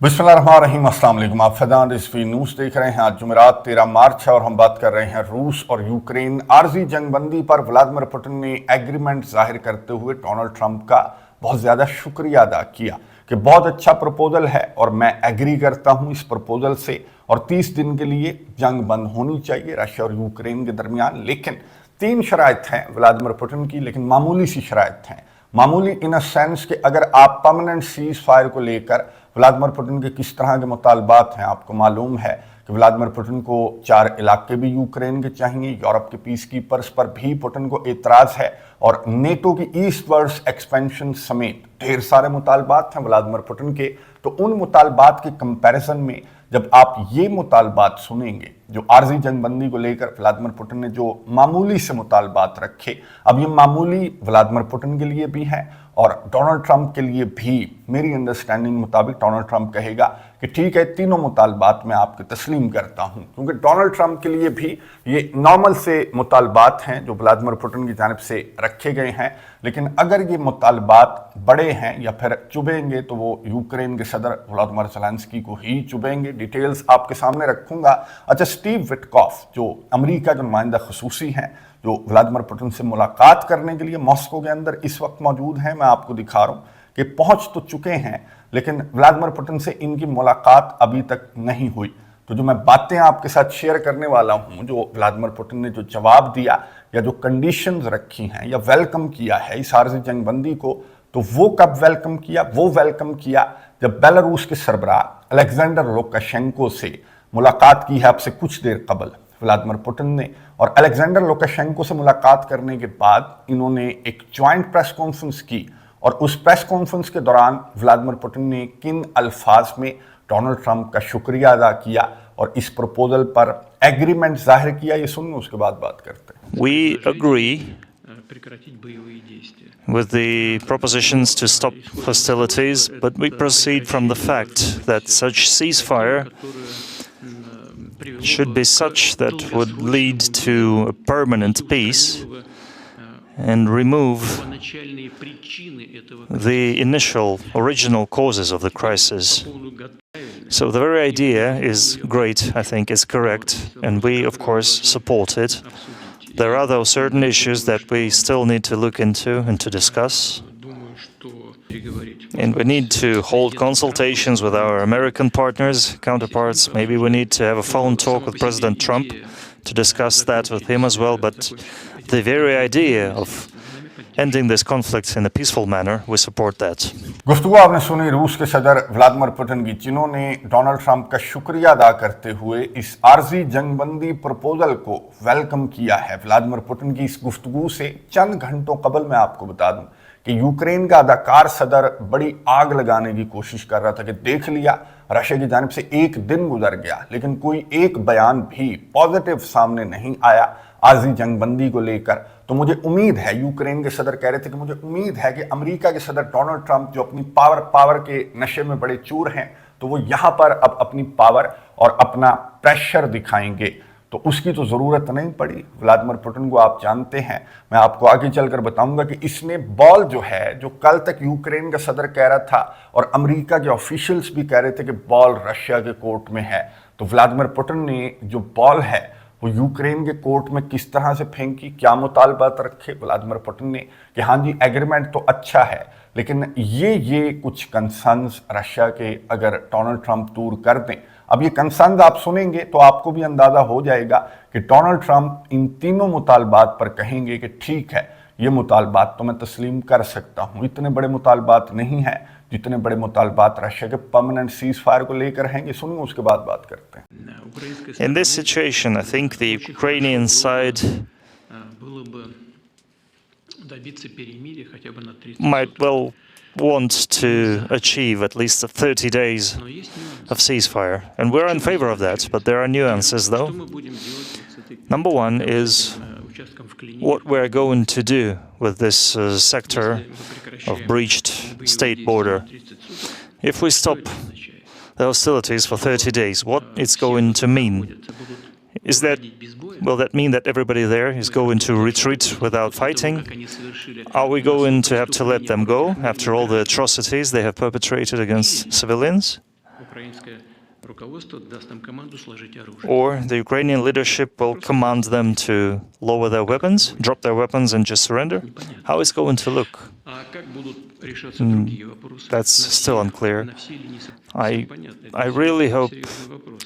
बिस्मिल्लाहिर्रहमानिर्रहीम, अस्सलाम वालेकुम। आप फैजान रिजवी न्यूज़ देख रहे हैं। आज जुमेरात 13 मार्च है और हम बात कर रहे हैं रूस और यूक्रेन आर्जी जंगबंदी पर। व्लादिमीर पुतिन ने एग्रीमेंट जाहिर करते हुए डोनाल्ड ट्रंप का बहुत ज़्यादा शुक्रिया अदा किया कि बहुत अच्छा प्रपोजल है और मैं एग्री करता हूँ इस प्रपोजल से, और 30 दिन के लिए जंग बंद होनी चाहिए रशिया और यूक्रेन के दरमियान। लेकिन 3 शराइत हैं व्लादिमीर पुतिन की, लेकिन मामूली सी शराइत हैं। मामूली इन अ सेंस कि अगर आप परमानेंट सीज फायर को लेकर व्लादिमीर पुतिन के किस तरह के मुतालबात हैं। आपको मालूम है कि व्लादिमीर पुतिन को 4 इलाके भी यूक्रेन के चाहिए। यूरोप के पीस कीपर्स पर भी पुतिन को एतराज़ है और नेटो की ईस्टवर्ड्स एक्सपेंशन समेत ढेर सारे मुतालबात हैं व्लादिमीर पुतिन के। तो उन मुतालबात के कंपैरिजन में जब आप ये मुतालबात सुनेंगे जो आर्जी जंगबंदी को लेकर व्लादिमीर पुतिन ने जो मामूली से मुतालबात रखे, अब ये मामूली व्लादिमीर पुतिन के लिए भी हैं और डोनाल्ड ट्रंप के लिए भी। मेरी अंडरस्टैंडिंग मुताबिक डोनाल्ड ट्रंप कहेगा कि ठीक है, तीनों मुतालबात मैं आपके तस्लीम करता हूं, क्योंकि डोनाल्ड ट्रंप के लिए भी ये नॉर्मल से मुतालबात हैं जो व्लादिमीर पुतिन की जानिब से रखे गए हैं। लेकिन अगर ये मुतालबात बड़े हैं या फिर चुभेंगे तो वो यूक्रेन के सदर वोलोदिमीर ज़ेलेंस्की को ही चुभेंगे। डिटेल्स आपके सामने रखूंगा। अच्छा, स्टीव विटकॉफ जो अमेरिका के नुमाइंदा खसूसी हैं, जो व्लादिमीर पुतिन से मुलाकात करने के लिए मॉस्को के अंदर इस वक्त मौजूद हैं, मैं आपको दिखा रहा हूं कि पहुंच तो चुके हैं, लेकिन व्लादिमीर पुतिन से इनकी मुलाकात अभी तक नहीं हुई। तो जो मैं बातें आपके साथ शेयर करने वाला हूं, जो व्लादिमीर पुतिन ने जो जवाब दिया या जो कंडीशंस रखी हैं या वेलकम किया है इस आर्जी जंगबंदी को, तो वो कब वेलकम किया? वो वेलकम किया जब बेलारूस के सरबराह अलेक्जेंडर लुकाशेंको से मुलाकात की है अब से कुछ देर कबल व्लादिमीर पुतिन ने। और अलेक्जेंडर लुकाशेंको से मुलाकात करने के बाद इन्होंने एक ज्वाइंट प्रेस कॉन्फ्रेंस की और उस प्रेस कॉन्फ्रेंस के दौरान व्लादिमीर पुतिन ने किन अल्फाज में डोनाल्ड ट्रंप का शुक्रिया अदा किया और इस प्रपोजल पर एग्रीमेंट जाहिर किया, ये सुनिए, उसके बाद बात करते हैं। We agree with the propositions to stop hostilities, but we proceed from the fact that such ceasefire should be such that would lead to a permanent peace and remove the initial, original causes of the crisis. So the very idea is great, I think is correct, and we, of course, support it. There are, though, certain issues that we still need to look into and to discuss. And we need to hold consultations with our American partners, counterparts. Maybe we need to have a phone talk with President Trump to discuss that with him as well. But the very idea of ending this conflict in a peaceful manner, we support that. गुफ्तगू आपने सुनी रूस के सदर Vladimir Putin की, जिन्होंने Donald Trump का शुक्रिया अदा करते हुए इस आर्जी जंगबंदी प्रपोजल को वेलकम किया है। व्लादिमीर पुतिन की इस गुफ्तगू से चंद घंटों कबल मैं आपको बता दूं कि यूक्रेन का अदाकार सदर बड़ी आग लगाने की कोशिश कर रहा था कि देख लिया रशिया की जानिब से एक दिन गुजर गया लेकिन कोई एक बयान भी पॉजिटिव सामने नहीं आया आर्जी जंगबंदी को लेकर। तो मुझे उम्मीद है, यूक्रेन के सदर कह रहे थे कि मुझे उम्मीद है कि अमेरिका के सदर डोनाल्ड ट्रंप जो अपनी पावर के नशे में बड़े चूर हैं, तो वो यहाँ पर अब अपनी पावर और अपना प्रेशर दिखाएंगे। तो उसकी तो ज़रूरत नहीं पड़ी। व्लादिमीर पुतिन को आप जानते हैं, मैं आपको आगे चलकर बताऊंगा कि इसने बॉल जो है, जो कल तक यूक्रेन का सदर कह रहा था और अमेरिका के ऑफिशियल्स भी कह रहे थे कि बॉल रशिया के कोर्ट में है, तो व्लादिमीर पुतिन ने जो बॉल है वो यूक्रेन के कोर्ट में किस तरह से फेंकी, क्या मुतालबात रखे व्लादिमीर पुतिन ने कि हाँ जी एग्रीमेंट तो अच्छा है, लेकिन ये कुछ कंसर्न्स रशिया के अगर डोनाल्ड ट्रंप दूर कर दें। अब ये कंसर्न्स आप सुनेंगे तो आपको भी अंदाजा हो जाएगा कि डोनाल्ड ट्रंप इन तीनों मुतालबात पर कहेंगे कि ठीक है, ये मुतालबात तो मैं तस्लीम कर सकता हूँ। इतने बड़े मुतालबात नहीं हैं जितने बड़े मुतालबात रशिया के परमानेंट सीज फायर को लेकर हैं। ये सुनिए, उसके बाद बात करते हैं। In this situation, I think the Ukrainian side might well want to achieve at least 30 days of ceasefire. And we're in favor of that, but there are nuances though. Number one is what we're going to do with this sector of breached state border. If we stop the hostilities for 30 days, what it's going to mean? Will that mean that everybody there is going to retreat without fighting? Are we going to have to let them go after all the atrocities they have perpetrated against civilians? or the Ukrainian leadership will command them to lower their weapons, drop their weapons, and just surrender? How it's going to look? That's still unclear. I really hope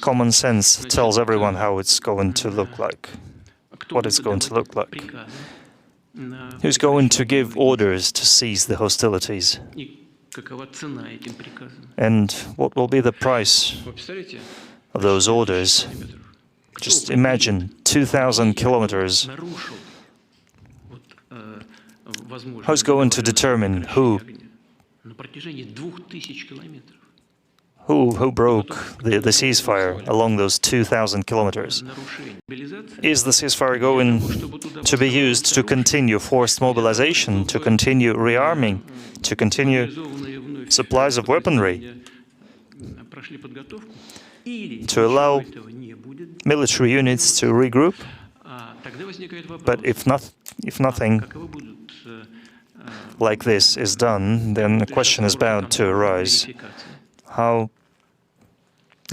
common sense tells everyone how it's going to look like, what it's going to look like. Who's going to give orders to cease the hostilities? And what will be the price of those orders? Just imagine 2,000 kilometers. Who's going to determine who broke the ceasefire along those 2,000 kilometers? Is the ceasefire going to be used to continue forced mobilization, to continue rearming, to continue supplies of weaponry, to allow military units to regroup? But if nothing like this is done, then the question is bound to arise. How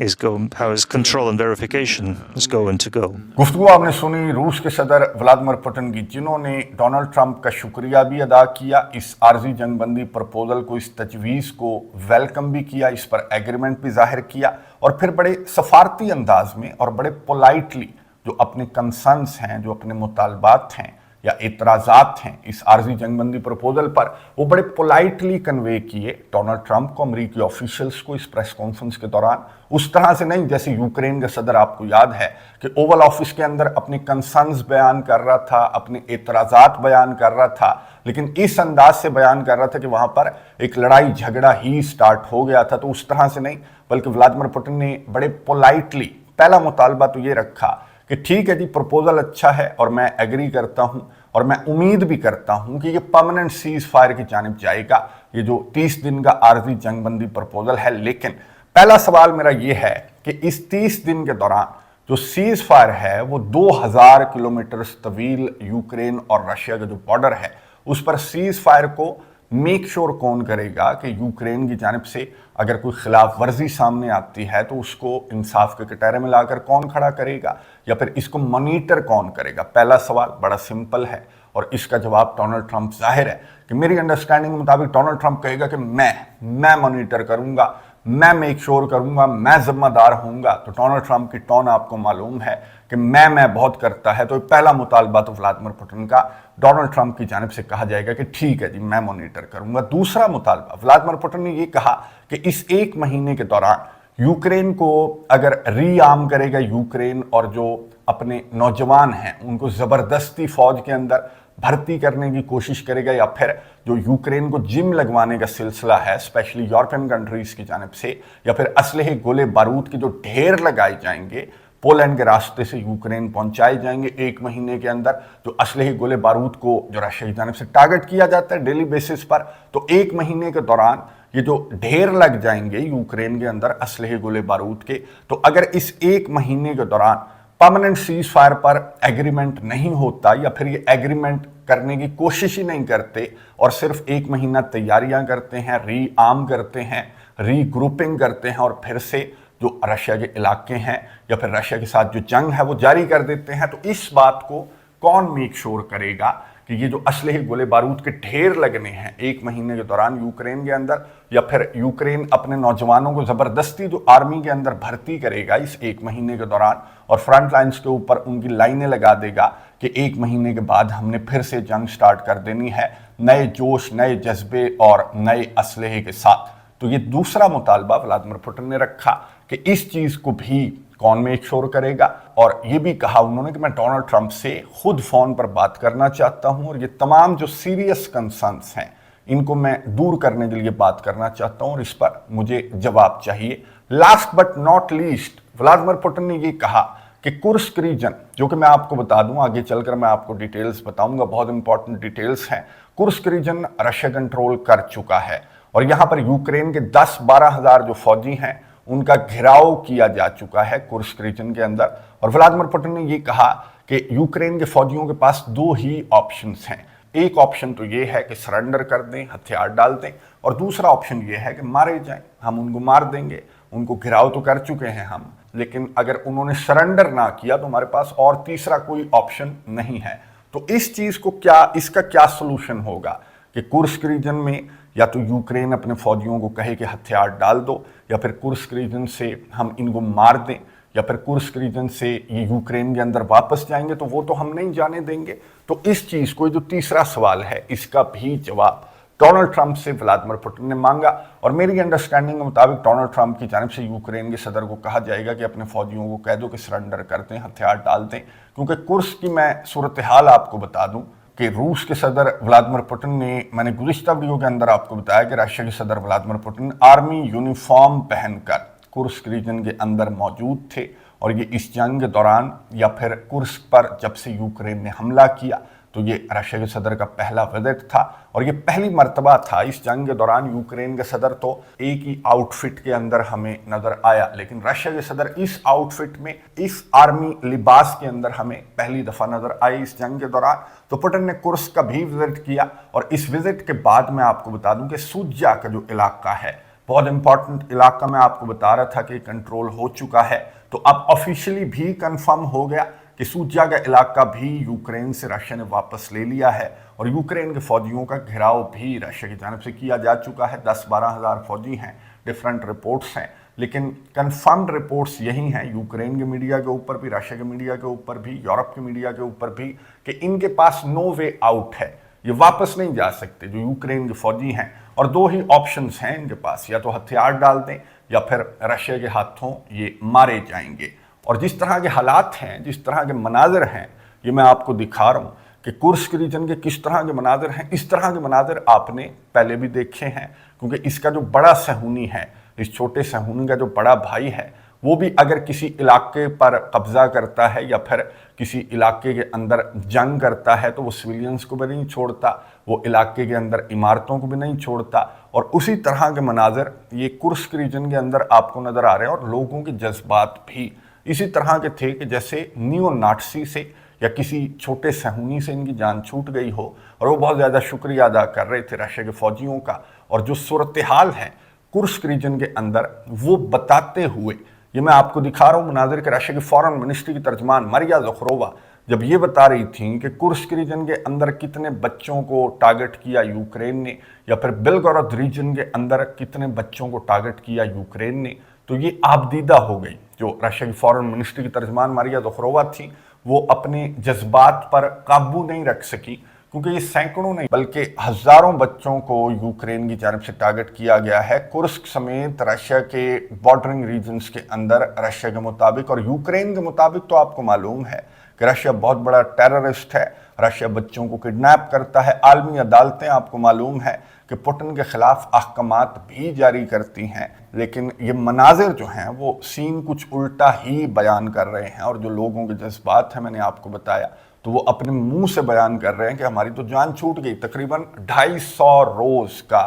is control and verification is going to go? गुफ्तगू आपने सुनी रूस के सदर Vladimir Putin की, जिन्होंने Donald Trump का शुक्रिया भी अदा किया, इस आर्जी जंगबंदी प्रपोजल को, इस तजवीज़ को वेलकम भी किया, इस पर एग्रीमेंट भी जाहिर किया, और फिर बड़े सफारती अंदाज में और बड़े पोलाइटली जो अपने कंसर्न्स हैं, जो अपने मुतालबात हैं या एतराज़ात हैं इस आर्जी जंगबंदी प्रपोजल पर, वो बड़े पोलाइटली कन्वे किए डोनाल्ड ट्रंप को, अमेरिकी ऑफिशियल्स को इस प्रेस कॉन्फ्रेंस के दौरान। उस तरह से नहीं जैसे यूक्रेन का सदर, आपको याद है कि ओवल ऑफिस के अंदर अपने कंसर्न्स बयान कर रहा था, अपने एतराज़ात बयान कर रहा था, लेकिन इस अंदाज से बयान कर रहा था कि वहां पर एक लड़ाई झगड़ा ही स्टार्ट हो गया था। तो उस तरह से नहीं, बल्कि व्लादिमीर पुतिन ने बड़े पोलाइटली पहला मुतालबा तो ये रखा कि ठीक है जी, प्रपोजल अच्छा है और मैं एग्री करता हूं और मैं उम्मीद भी करता हूं कि ये परमानेंट सीज फायर की जानिब जाएगा, ये जो 30 दिन का आर्जी जंगबंदी प्रपोजल है। लेकिन पहला सवाल मेरा ये है कि इस 30 दिन के दौरान जो सीज फायर है वो 2000 किलोमीटर तवील यूक्रेन और रशिया का जो बॉर्डर है उस पर सीज फायर को मेक श्योर कौन करेगा कि यूक्रेन की जानिब से अगर कोई खिलाफ वर्जी सामने आती है तो उसको इंसाफ के कटहरे में लाकर कौन खड़ा करेगा, या फिर इसको मॉनिटर कौन करेगा? पहला सवाल बड़ा सिंपल है और इसका जवाब डोनाल्ड ट्रंप, जाहिर है कि मेरी अंडरस्टैंडिंग के मुताबिक डोनाल्ड ट्रंप कहेगा कि मैं मॉनिटर करूंगा, मैं मेक श्योर करूंगा, मैं जिम्मेदार होऊंगा। तो डोनाल्ड ट्रंप की टोन आपको मालूम है कि मैं बहुत करता है। तो पहला मुतालबा तो व्लादिमीर पुतिन का डोनाल्ड ट्रंप की जानिब से कहा जाएगा कि ठीक है जी, मैं मॉनिटर करूंगा। दूसरा मुतालबा व्लादिमीर पुतिन ने यह कहा कि इस एक महीने के दौरान यूक्रेन को अगर रीआर्म करेगा यूक्रेन, और जो अपने नौजवान हैं उनको जबरदस्ती फौज के अंदर भर्ती करने की कोशिश करेगा, या फिर जो यूक्रेन को जिम लगवाने का सिलसिला है स्पेशली यूरोपियन कंट्रीज की जानिब से, या फिर असलहे गोले बारूद के जो ढेर लगाए जाएंगे पोलैंड के रास्ते से यूक्रेन पहुंचाए जाएंगे एक महीने के अंदर, जो असलहे गोले बारूद को जो रशिया की जानिब से टारगेट किया जाता है डेली बेसिस पर, तो एक महीने के दौरान ये जो ढेर लग जाएंगे यूक्रेन के अंदर असलहे गोले बारूद के। तो अगर इस एक महीने के दौरान परमानेंट सीज फायर पर एग्रीमेंट नहीं होता, या फिर ये एग्रीमेंट करने की कोशिश ही नहीं करते और सिर्फ एक महीना तैयारियां करते हैं, रीआर्म करते हैं, रीग्रुपिंग करते हैं और फिर से जो रशिया के इलाके हैं या फिर रशिया के साथ जो जंग है वो जारी कर देते हैं, तो इस बात को कौन मेक श्योर करेगा कि ये जो असलहे गोले बारूद के ढेर लगने हैं एक महीने के दौरान यूक्रेन के अंदर, या फिर यूक्रेन अपने नौजवानों को जबरदस्ती जो आर्मी के अंदर भर्ती करेगा इस एक महीने के दौरान और फ्रंट लाइन्स के ऊपर उनकी लाइनें लगा देगा कि एक महीने के बाद हमने फिर से जंग स्टार्ट कर देनी है, नए जोश, नए जज्बे और नए असलहे के साथ। तो ये दूसरा मुतालबा व्लादिमीर पुतिन ने रखा कि इस चीज को भी कौन मेक श्योर करेगा, और ये भी कहा उन्होंने कि मैं डोनाल्ड ट्रंप से खुद फोन पर बात करना चाहता हूं और ये तमाम जो सीरियस कंसर्न्स हैं इनको मैं दूर करने के लिए बात करना चाहता हूं और इस पर मुझे जवाब चाहिए। Last but not least, Vladimir Putin ने ये कहा कि कुर्स्क रीजन, जो कि मैं आपको बता दूं, आगे चलकर मैं आपको डिटेल्स बताऊंगा, बहुत इंपॉर्टेंट डिटेल्स हैं। कुर्स्क रीजन रशिया कंट्रोल कर चुका है और यहां पर यूक्रेन के 10-12 हजार जो फौजी हैं उनका घेराव किया जा चुका है कुर्स्क रीजन के अंदर। और व्लादिमीर पुतिन ने यह कहा कि यूक्रेन के फौजियों के पास दो ही ऑप्शंस हैं। एक ऑप्शन तो ये है कि सरेंडर कर दें, हथियार डाल दें, और दूसरा ऑप्शन ये है कि मारे जाएं, हम उनको मार देंगे, उनको घिराव तो कर चुके हैं हम, लेकिन अगर उन्होंने सरेंडर ना किया तो हमारे पास और तीसरा कोई ऑप्शन नहीं है। तो इस चीज को इसका क्या सोल्यूशन होगा कि कुर्स्क रीजन में या तो यूक्रेन अपने फौजियों को कहे कि हथियार डाल दो, या फिर कुर्स्क रीजन से हम इनको मार दें, या फिर कुर्स्क रीजन से ये यूक्रेन के अंदर वापस जाएंगे, तो वो तो हम नहीं जाने देंगे। तो इस चीज को, जो तीसरा सवाल है, इसका भी जवाब डोनाल्ड ट्रंप से व्लादिमीर पुतिन ने मांगा। और मेरी अंडरस्टैंडिंग के मुताबिक डोनाल्ड ट्रंप की जानिब से यूक्रेन के सदर को कहा जाएगा कि अपने फौजियों को कह दो कि सरेंडर कर दें, हथियार डाल दें। क्योंकि कुर्स्क की मैं सूरत हाल आपको बता दूं कि रूस के सदर व्लादिमीर पुतिन ने, मैंने गुज़िश्ता वीडियो के अंदर आपको बताया कि रशिया के सदर व्लादिमीर पुतिन आर्मी यूनिफॉर्म पहनकर कुर्स्क रीजन के अंदर मौजूद थे। और ये इस जंग के दौरान या फिर कुर्स्क पर जब से यूक्रेन ने हमला किया तो ये रशिया के सदर का पहला विजिट था, और ये पहली मर्तबा था इस जंग के दौरान। यूक्रेन का सदर तो एक ही आउटफिट के अंदर हमें नजर आया, लेकिन रशिया के सदर इस आउटफिट में, इस आर्मी लिबास के अंदर हमें पहली दफा नजर आए इस जंग के दौरान। तो पुतिन ने कुर्स्क का भी विजिट किया, और इस विजिट के बाद मैं आपको बता दूं कि सुज्जा का जो इलाका है, बहुत इंपॉर्टेंट इलाका, मैं आपको बता रहा था कि कंट्रोल हो चुका है। तो अब ऑफिशियली भी कंफर्म हो गया कि सुज्जा का इलाका भी यूक्रेन से रशिया ने वापस ले लिया है, और यूक्रेन के फौजियों का घेराव भी रशिया की जानिब से किया जा चुका है। 10-12 हज़ार फौजी हैं, डिफरेंट रिपोर्ट्स हैं, लेकिन कंफर्म्ड रिपोर्ट्स यही हैं यूक्रेन के मीडिया के ऊपर भी, रशिया के मीडिया के ऊपर भी, यूरोप के मीडिया के ऊपर भी, कि इनके पास नो वे आउट है, ये वापस नहीं जा सकते जो यूक्रेन के फौजी हैं। और दो ही ऑप्शंस हैं इनके पास, या तो हथियार डाल दें या फिर रशिया के हाथों ये मारे जाएंगे। और जिस तरह के हालात हैं, जिस तरह के मनाजिर हैं, ये मैं आपको दिखा रहा हूँ कि कुर्स्क रीजन के किस तरह के मनाजिर हैं। इस तरह के मनाजिर आपने पहले भी देखे हैं, क्योंकि इसका जो बड़ा सहूनी है, इस छोटे सहूनी का जो बड़ा भाई है, वो भी अगर किसी इलाके पर कब्जा करता है या फिर किसी इलाके के अंदर जंग करता है तो वो सिविलियंस को भी नहीं छोड़ता, वो इलाके के अंदर इमारतों को भी नहीं छोड़ता। और उसी तरह के मनाजिर ये कुर्स्क रीजन के अंदर आपको नज़र आ रहे हैं। और लोगों के जज्बात भी इसी तरह के थे कि जैसे नियो नाटसी से या किसी छोटे सहूनी से इनकी जान छूट गई हो, और वो बहुत ज़्यादा शुक्रिया अदा कर रहे थे रशिया के फौजियों का। और जो सूरत हाल है कुर्स्क रीजन के अंदर, वो बताते हुए ये मैं आपको दिखा रहा हूँ मनाजिर के रशिया की फॉरेन मिनिस्ट्री की तर्जमान मरिया ज़खरोवा जब ये बता रही थी कि कुर्स्क रीजन के अंदर कितने बच्चों को टारगेट किया यूक्रेन ने, या फिर बेलगोरोद रीजन के अंदर कितने बच्चों को टारगेट किया यूक्रेन ने, तो ये आपदीदा हो गई। जो रशिया की फॉरेन मिनिस्ट्री की तर्जमान मरिया ज़खरोवा थी, वो अपने जज्बात पर काबू नहीं रख सकी, क्योंकि ये सैकड़ों नहीं बल्कि हजारों बच्चों को यूक्रेन की जानिब से टारगेट किया गया है, कुर्स्क समेत रशिया के बॉर्डरिंग रीजन्स के अंदर रशिया के मुताबिक। और यूक्रेन के मुताबिक तो आपको मालूम है कि रशिया बहुत बड़ा टेररिस्ट है, रशिया बच्चों को किडनैप करता है। आलमी अदालतें आपको मालूम है कि पुतिन के खिलाफ अहकामात भी जारी करती हैं, लेकिन ये मनाजिर जो हैं वो सीन कुछ उल्टा ही बयान कर रहे हैं। और जो लोगों के जज्बात हैं, मैंने आपको बताया, तो वो अपने मुंह से बयान कर रहे हैं कि हमारी तो जान छूट गई। तकरीबन 250 रोज का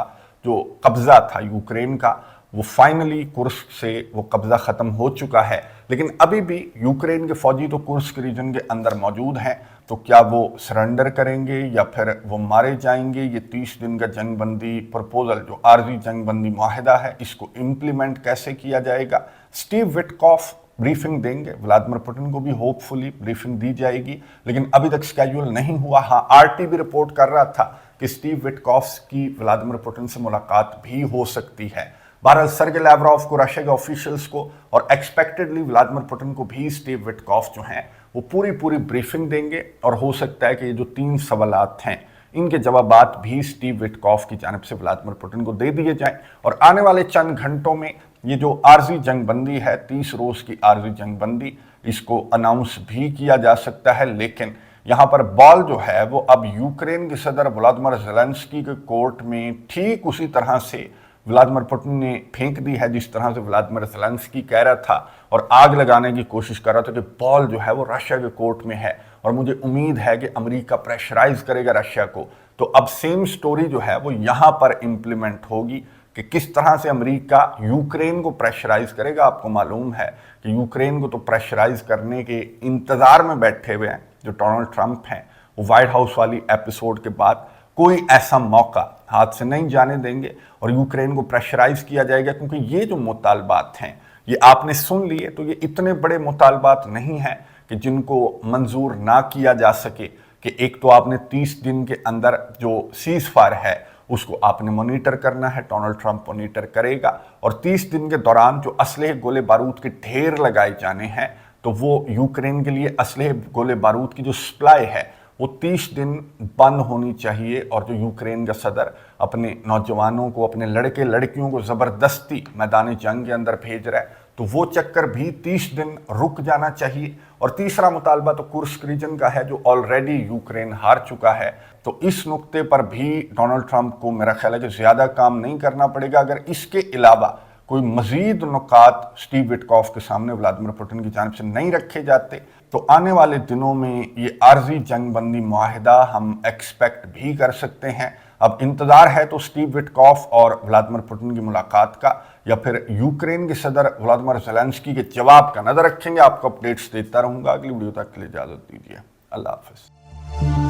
जो कब्जा था यूक्रेन का, वो फाइनली कुर्स्क से वो कब्जा खत्म हो चुका है। लेकिन अभी भी यूक्रेन के फौजी तो कुर्स्क रीजन के अंदर मौजूद हैं, तो क्या वो सरेंडर करेंगे या फिर वो मारे जाएंगे? ये 30 दिन का जंगबंदी प्रपोजल, जो आर्जी जंगबंदी माहिदा है, इसको इम्प्लीमेंट कैसे किया जाएगा? स्टीव विटकॉफ ब्रीफिंग देंगे, व्लादिमीर पुतिन को भी होपफुली ब्रीफिंग दी जाएगी, लेकिन अभी तक स्केड्यूल नहीं हुआ। हाँ, आरटी भी रिपोर्ट कर रहा था कि स्टीव विटकॉफ की व्लादिमीर पुतिन से मुलाकात भी हो सकती है। बहरहाल सर्गेई लैवरोव को, रशिया के ऑफिशियल्स को और एक्सपेक्टेडली व्लादिमीर पुतिन को भी स्टीव विटकॉफ जो हैं वो पूरी ब्रीफिंग देंगे। और हो सकता है कि ये जो 3 सवालात हैं, इनके जवाबात भी स्टीव विटकॉफ की जानिब से व्लादिमीर पुतिन को दे दिए जाएं। और आने वाले चंद घंटों में ये जो आर्जी जंगबंदी है, 30 रोज की आर्जी जंगबंदी, इसको अनाउंस भी किया जा सकता है। लेकिन यहाँ पर बॉल जो है वो अब यूक्रेन के सदर व्लादिमीर ज़ेलेंस्की के कोर्ट में ठीक उसी तरह से व्लादिमीर पुतिन ने फेंक दी है जिस तरह से व्लादिमीर ज़ेलेंस्की कह रहा था और आग लगाने की कोशिश कर रहा था कि बॉल जो है वो रशिया के कोर्ट में है। और मुझे उम्मीद है कि अमेरिका प्रेशराइज करेगा रशिया को। तो अब सेम स्टोरी जो है वो यहाँ पर इम्प्लीमेंट होगी कि किस तरह से अमेरिका यूक्रेन को प्रेशराइज करेगा। आपको मालूम है कि यूक्रेन को तो प्रेशराइज करने के इंतज़ार में बैठे हुए हैं जो डोनाल्ड ट्रंप हैं। वो व्हाइट हाउस वाली एपिसोड के बाद कोई ऐसा मौका हाथ से नहीं जाने देंगे और यूक्रेन को प्रेशराइज किया जाएगा, क्योंकि ये जो मुतालबात हैं ये आपने सुन लिए, तो ये इतने बड़े मुतालबात नहीं हैं कि जिनको मंजूर ना किया जा सके। कि एक तो आपने 30 दिन के अंदर जो सीज फायर है उसको आपने मॉनिटर करना है, डोनाल्ड ट्रंप मॉनिटर करेगा, और 30 दिन के दौरान जो असलहे गोले बारूद के ढेर लगाए जाने हैं तो वो यूक्रेन के लिए असलहे गोले बारूद की जो सप्लाई है वो 30 दिन बंद होनी चाहिए। और जो यूक्रेन का सदर अपने नौजवानों को, अपने लड़के लड़कियों को ज़बरदस्ती मैदान जंग के अंदर भेज रहा है, तो वो चक्कर भी 30 दिन रुक जाना चाहिए। और तीसरा मुतालबा तो कुर्स्क रीजन का है, जो ऑलरेडी यूक्रेन हार चुका है। तो इस नुक्ते पर भी डोनाल्ड ट्रंप को मेरा ख्याल है कि ज़्यादा काम नहीं करना पड़ेगा। अगर इसके अलावा कोई मजीद नुकात स्टीव विटकॉफ के सामने व्लादिमीर पुतिन की जानिब से नहीं रखे जाते तो आने वाले दिनों में ये आर्जी जंगबंदी मुआहिदा हम एक्सपेक्ट भी कर सकते हैं। अब इंतजार है तो स्टीव विटकॉफ और व्लादिमीर पुतिन की मुलाकात का, या फिर यूक्रेन के सदर व्लादिमीर ज़ेलेंस्की के जवाब का। नजर रखेंगे, आपको अपडेट्स देता रहूंगा। अगली वीडियो तक के लिए इजाजत दीजिए। अल्लाह हाफिज।